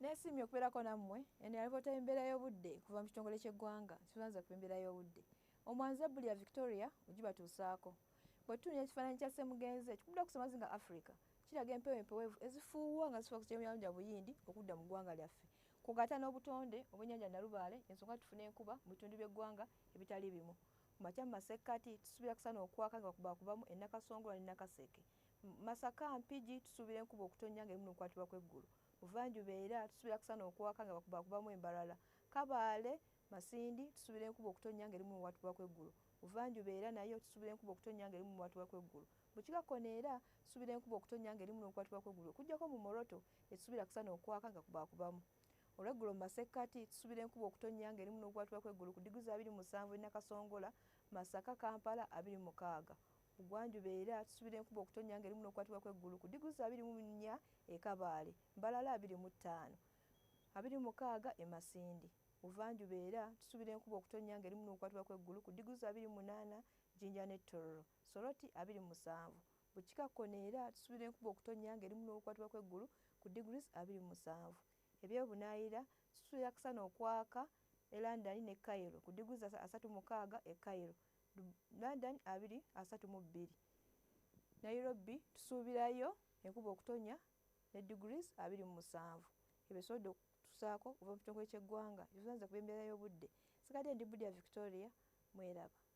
Nesimye okubeerako nammwe eno alipoota y'embeera y'obudde kuva mu kitongole ky'eggwanga kibanza ku embeera y'obudde. Omwanzi Ebbuli ya Victoria ogibatuusaako. Bwe tutunuulira ekifaananyi kya Ssemugenzi ekikubira ku Ssemazinga Africa kiraga empewo empeweevu ezifuuwa nga zifa ku kyennyanja Buyindi okudda mu ggwanga lyaffe. Kw'ogatta n'obutonde obw'ennyanja Nalubaale ensonga tufuna enkuba mu bitundu by'eggwanga ebitali bimu. Mu makya mu masekkati tusuubira kusana okwaka nga kubakubamu e Nakasongola ne Nakaseke. Masaka Mpigi tusuubira enkuba okutonnya ng'erimu n'okukwatibwa kw'eggulu. Buvanjuba era tusuubira kusana okwaka nga bakubakubamu Embalala. Kabaale Masindi tusuubira enkuba okutonnya ng'erimu n'okukwatibwa kw'eggulu. Buvanjuba era nayo tusuubira enkuba okutonnya ng'erimu n'okukwatibwa kw'eggulu. Mu Kikakkono era tusuubira enkuba okutonnya ng'erimu n'okukwatibwa kw'eggulu. Okuggyako mu Moroto etusuubira kusana okwaka nga kubakubamu. Olw'eggulo mu masekkati tusuubira enkuba okutonnya ng'erimu n'okukwatibwa kw'eggulu ku ddiguli 27 e Nakasongola, Masaka, Kampala 26. Bugwanjuba era tusuubira enkuba okutonnya ng'erimu n'okukwatibwa kw'eggulu ku ddiguli 24 e Kabaale, Mbalala 25, 26 e Masindi. Buvanjuba era tusuubira enkuba okutonnya ng'erimu n'okukwatibwa kw'eggulu ku ddiguli 28 Jinja ne Tororo, Soroti 27. Mu Kikakkono era tusuubira enkuba okutonnya ng'erimu n'okukwatibwa kw'eggulu ku ddiguli 27. Ebyobunaayira tusuubira kusana okwaka e London ne Cairo ku ddiguli 36 e Cairo, London 32. Nairobi tusuubirayo enkuba okutonya ne degrees 27. Ebisobodde okutusaako okuva mu kitongole ky'eggwanga ebivanze ku embeera y'obudde. Sigadde ndi Bbuli ya Victoria, mweraba.